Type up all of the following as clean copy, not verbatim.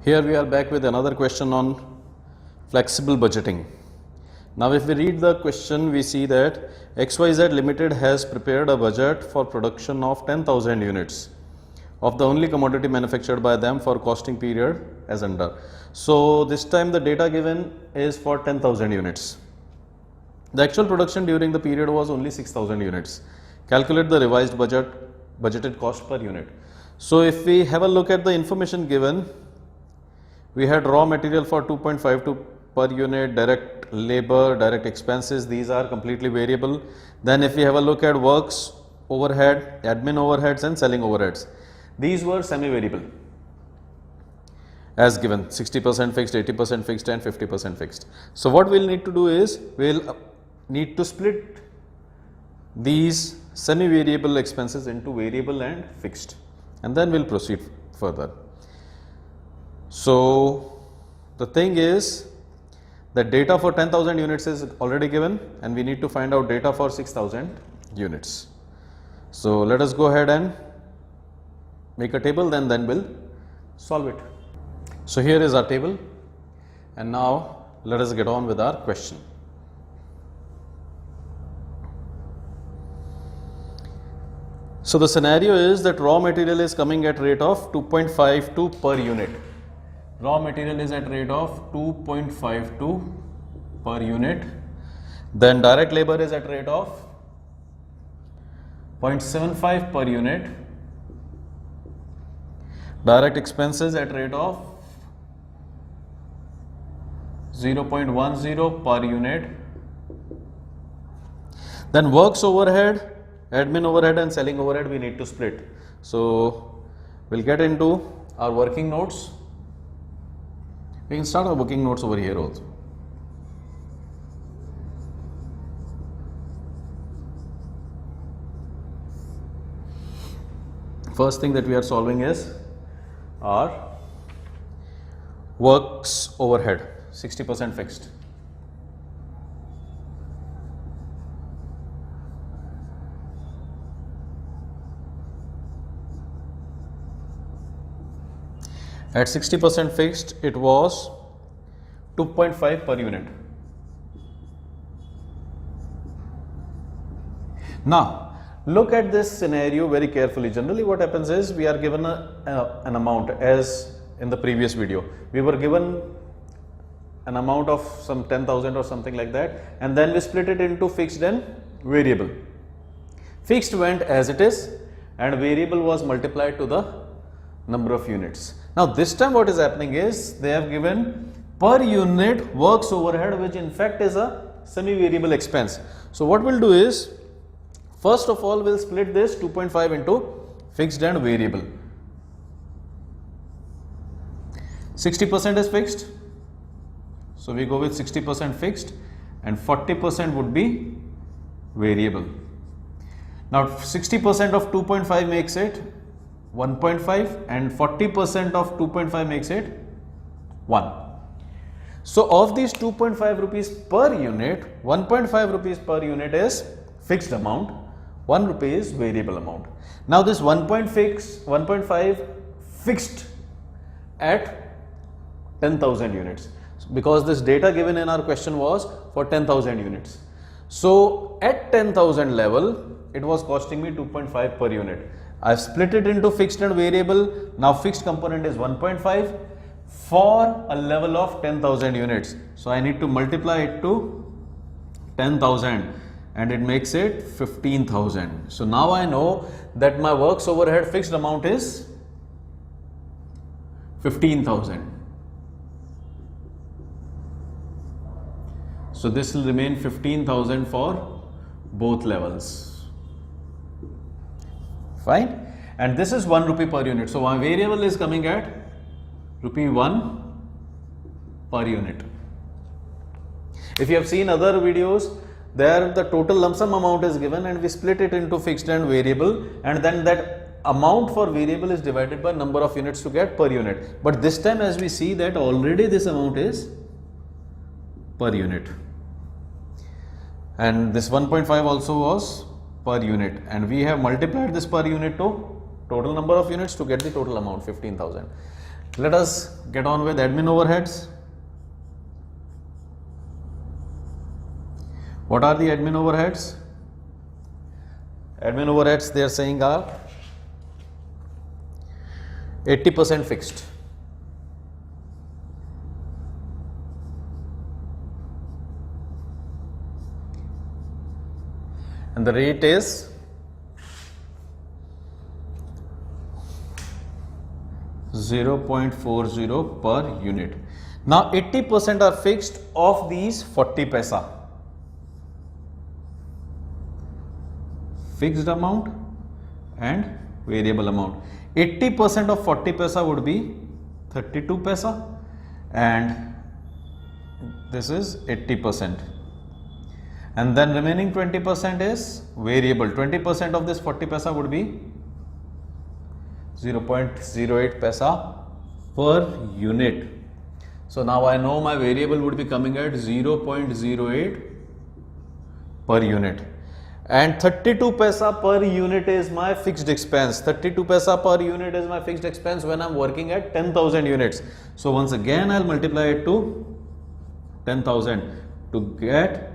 Here we are back with another question on flexible budgeting. Now if we read the question, we see that XYZ Limited has prepared a budget for production of 10,000 units of the only commodity manufactured by them for costing period as under. So this time the data given is for 10,000 units. The actual production during the period was only 6,000 units. Calculate the revised budgeted cost per unit. So if we have a look at the information given, we had raw material for 2.52 per unit, direct labor, direct expenses, these are completely variable. Then if we have a look at works, overhead, admin overheads and selling overheads, these were semi-variable as given, 60% fixed, 80% fixed and 50% fixed. So what we'll need to do is, we'll need to split these semi-variable expenses into variable and fixed, and then we'll proceed further. So the thing is, the data for 10,000 units is already given and we need to find out data for 6,000 units. So let us go ahead and make a table, then we'll solve it. So here is our table, and now let us get on with our question. So the scenario is that raw material is coming at rate of 2.52 per unit. Raw material is at rate of 2.52 per unit. Then direct labor is at rate of 0.75 per unit. Direct expenses at rate of 0.10 per unit. Then works overhead, admin overhead and selling overhead we need to split. So we'll get into our working notes. We can start our working notes over here also. First thing that we are solving is our works overhead, 60% fixed. At 60% fixed, it was 2.5 per unit. Now, look at this scenario very carefully. Generally, what happens is, we are given an amount, as in the previous video. We were given an amount of some 10,000 or something like that, and then we split it into fixed and variable. Fixed went as it is, and variable was multiplied to the number of units. Now this time what is happening is, they have given per unit works overhead, which in fact is a semi-variable expense. So what we'll do is, first of all we'll split this 2.5 into fixed and variable. 60% is fixed, so we go with 60% fixed and 40% would be variable. Now 60% of 2.5 makes it 1.5 and 40% of 2.5 makes it 1. So of these 2.5 rupees per unit, 1.5 rupees per unit is fixed amount, 1 rupee is variable amount. Now this 1.5 fixed at 10,000 units, because this data given in our question was for 10,000 units. So at 10,000 level, it was costing me 2.5 per unit. I've split it into fixed and variable. Now fixed component is 1.5 for a level of 10,000 units. So I need to multiply it to 10,000 and it makes it 15,000. So now I know that my works overhead fixed amount is 15,000. So this will remain 15,000 for both levels. Fine, and this is 1 rupee per unit. So my variable is coming at rupee 1 per unit. If you have seen other videos, there the total lump sum amount is given and we split it into fixed and variable, and then that amount for variable is divided by number of units to get per unit. But this time, as we see that already this amount is per unit, and this 1.5 also was per unit, and we have multiplied this per unit to total number of units to get the total amount 15,000. Let us get on with admin overheads. What are the admin overheads? Admin overheads, they are saying, are 80% fixed. And the rate is 0.40 per unit. Now 80% are fixed of these 40 paisa. Fixed amount and variable amount. 80% of 40 paisa would be 32 paisa, and this is 80%. And then remaining 20% is variable. 20% of this 40 paisa would be 0.08 paisa per unit. So now I know my variable would be coming at 0.08 per unit. And 32 paisa per unit is my fixed expense. 32 paisa per unit is my fixed expense when I'm working at 10,000 units. So once again I'll multiply it to 10,000 to get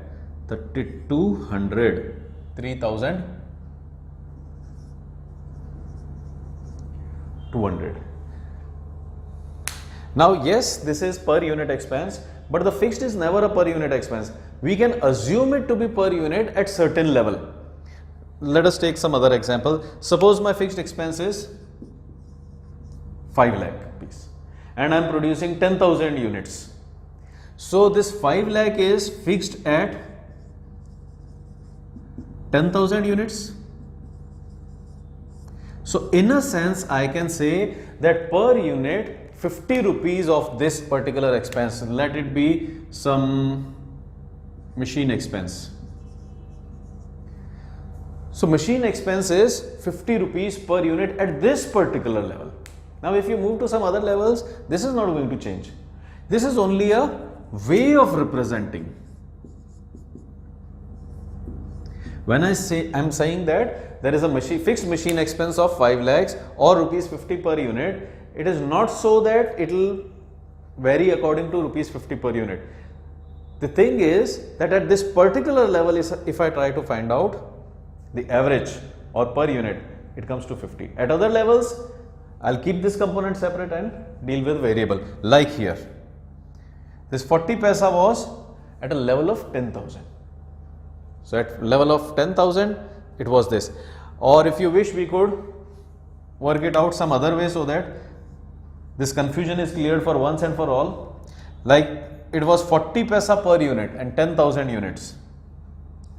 3,200. 3,200. Now yes, this is per unit expense, but the fixed is never a per unit expense. We can assume it to be per unit at certain level. Let us take some other example. Suppose my fixed expense is 5 lakh rupees and I am producing 10,000 units. So this 5 lakh is fixed at 10,000 units. So in a sense I can say that per unit 50 rupees of this particular expense, let it be some machine expense. So machine expense is 50 rupees per unit at this particular level. Now if you move to some other levels, this is not going to change. This is only a way of representing. When I say, I'm saying that there is a fixed machine expense of 5 lakhs or rupees 50 per unit, it is not so that it will vary according to rupees 50 per unit. The thing is that at this particular level, if I try to find out the average or per unit, it comes to 50. At other levels, I'll keep this component separate and deal with variable. Like here, this 40 paisa was at a level of 10,000. So at level of 10,000, it was this. Or if you wish, we could work it out some other way so that this confusion is cleared for once and for all. Like it was 40 paisa per unit and 10,000 units.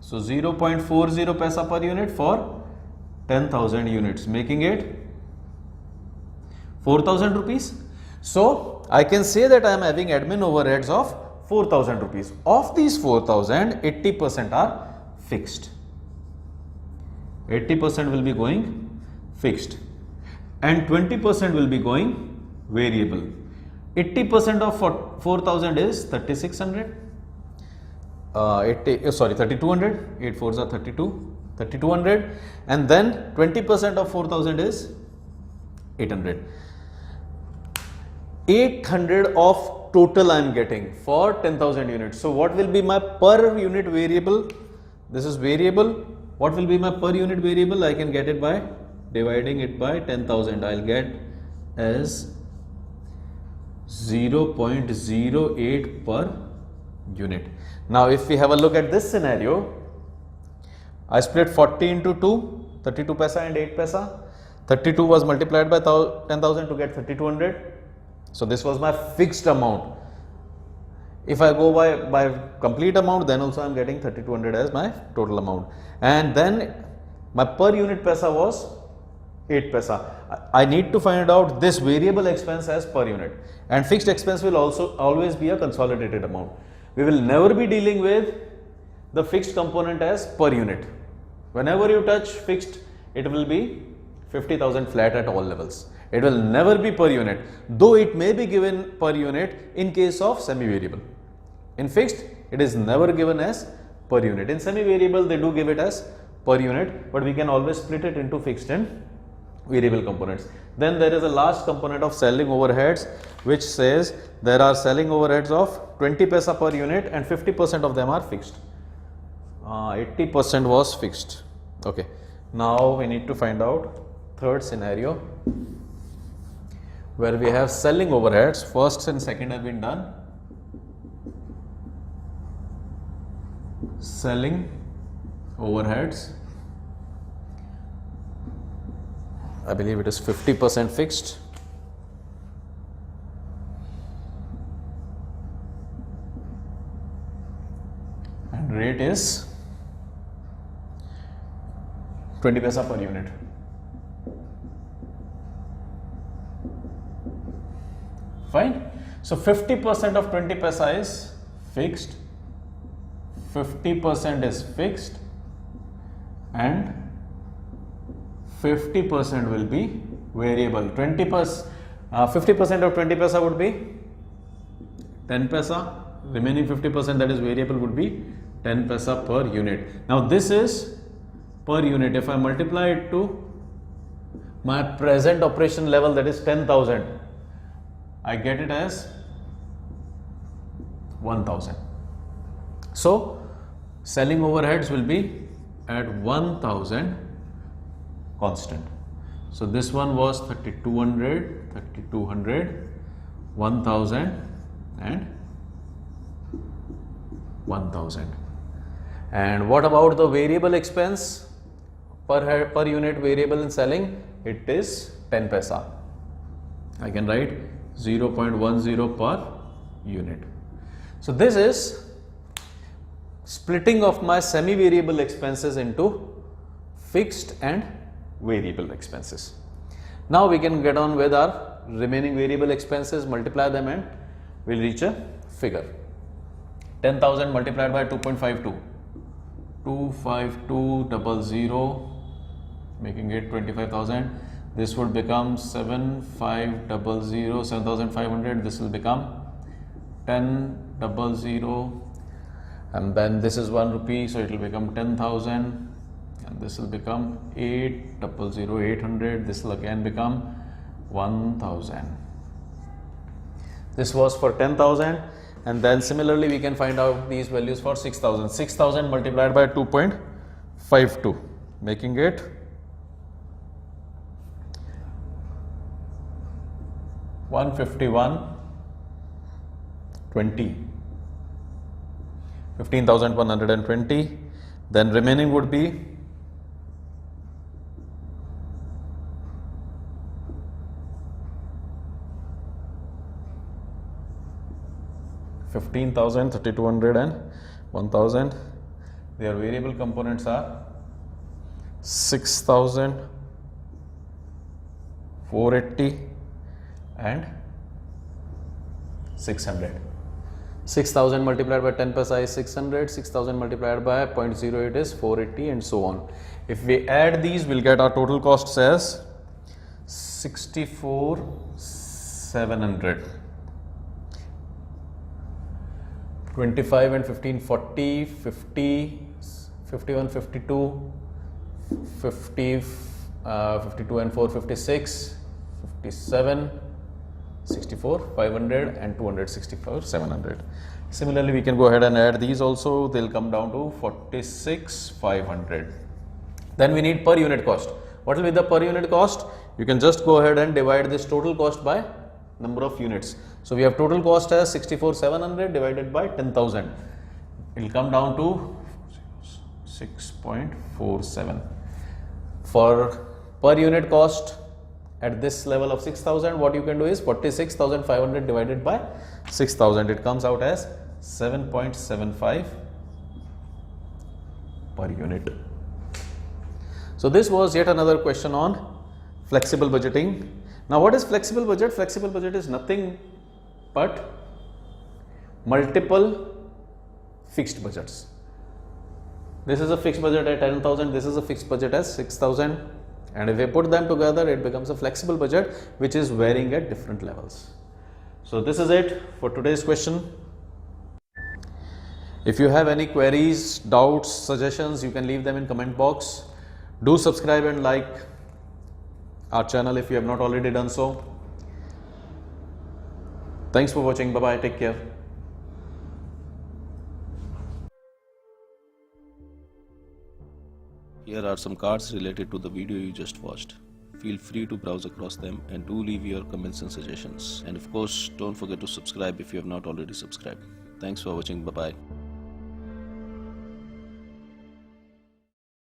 So 0.40 paisa per unit for 10,000 units, making it 4,000 rupees. So I can say that I am having admin overheads of 4,000 rupees. Of these 4,000, 80% are fixed. 80% will be going fixed and 20% will be going variable. 80% of 4,000 is 3,600. 3,200. 8 4s are 32. 3,200. And then 20% of 4,000 is 800. 800 of total I am getting for 10,000 units. So what will be my per unit variable? This is variable. What will be my per unit variable? I can get it by dividing it by 10,000. I'll get as 0.08 per unit. Now if we have a look at this scenario, I split 40 into 2, 32 paisa and 8 paisa. 32 was multiplied by 10,000 to get 3,200. So this was my fixed amount. If I go by complete amount, then also I am getting 3,200 as my total amount. And then my per unit paisa was 8 paisa. I need to find out this variable expense as per unit, and fixed expense will also always be a consolidated amount. We will never be dealing with the fixed component as per unit. Whenever you touch fixed, it will be 50,000 flat at all levels. It will never be per unit, though it may be given per unit in case of semi-variable. In fixed, it is never given as per unit. In semi-variable, they do give it as per unit, but we can always split it into fixed and variable components. Then there is a last component of selling overheads, which says there are selling overheads of 20 paisa per unit and 50% of them are fixed. 80% was fixed. Okay. Now we need to find out third scenario where we have selling overheads. First and second have been done. Selling overheads, I believe it is 50% fixed. And rate is 20 paisa per unit. Fine. So 50% of 20 paisa is fixed, 50% is fixed, and 50% will be variable. 50% of 20 paisa would be 10 paisa. Remaining 50% that is variable would be 10 paisa per unit. Now this is per unit. If I multiply it to my present operation level, that is 10,000, I get it as 1,000. So selling overheads will be at 1,000 constant. So this one was 3,200, 1,000 and 1,000. And what about the variable expense per unit variable in selling? It is 10 paisa. I can write 0.10 per unit. So this is splitting of my semi-variable expenses into fixed and variable expenses. Now we can get on with our remaining variable expenses, multiply them and we'll reach a figure. 10,000 multiplied by 2.52, 25200, making it 25,000. This would become 7,500, 7,500. This will become 10,000, and then this is 1 rupee, so it will become 10,000, and this will become 800. This will again become 1,000. This was for 10,000, and then similarly we can find out these values for 6,000. 6,000 multiplied by 2.52, making it 151.20, 15,120. Then remaining would be 15,000, 3,200 and 1,000. Their variable components are 6,000, 480 and 600. 6,000 multiplied by 10 paisa is 600, 6,000 multiplied by 0.08 is 480, and so on. If we add these, we'll get our total costs as 64,700. 25 and 15, 40, 50, 51, 52, 50, 52 and 4, 56, 57, 64, 500 and 264, 700. Similarly, we can go ahead and add these also. They'll come down to 46,500. Then we need per unit cost. What will be the per unit cost? You can just go ahead and divide this total cost by number of units. So we have total cost as 64,700 divided by 10,000. It will come down to 6.47. For per unit cost at this level of 6,000, what you can do is 46,500 divided by 6,000. It comes out as 7.75 per unit. So this was yet another question on flexible budgeting. Now what is flexible budget? Flexible budget is nothing but multiple fixed budgets. This is a fixed budget at 10,000, this is a fixed budget as 6,000, and if we put them together, it becomes a flexible budget which is varying at different levels. So this is it for today's question. If you have any queries, doubts, suggestions, you can leave them in comment box. Do subscribe and like our channel if you have not already done so. Thanks for watching. Bye bye. Take care. Here are some cards related to the video you just watched. Feel free to browse across them and do leave your comments and suggestions. And of course, don't forget to subscribe if you have not already subscribed. Thanks for watching. Bye bye.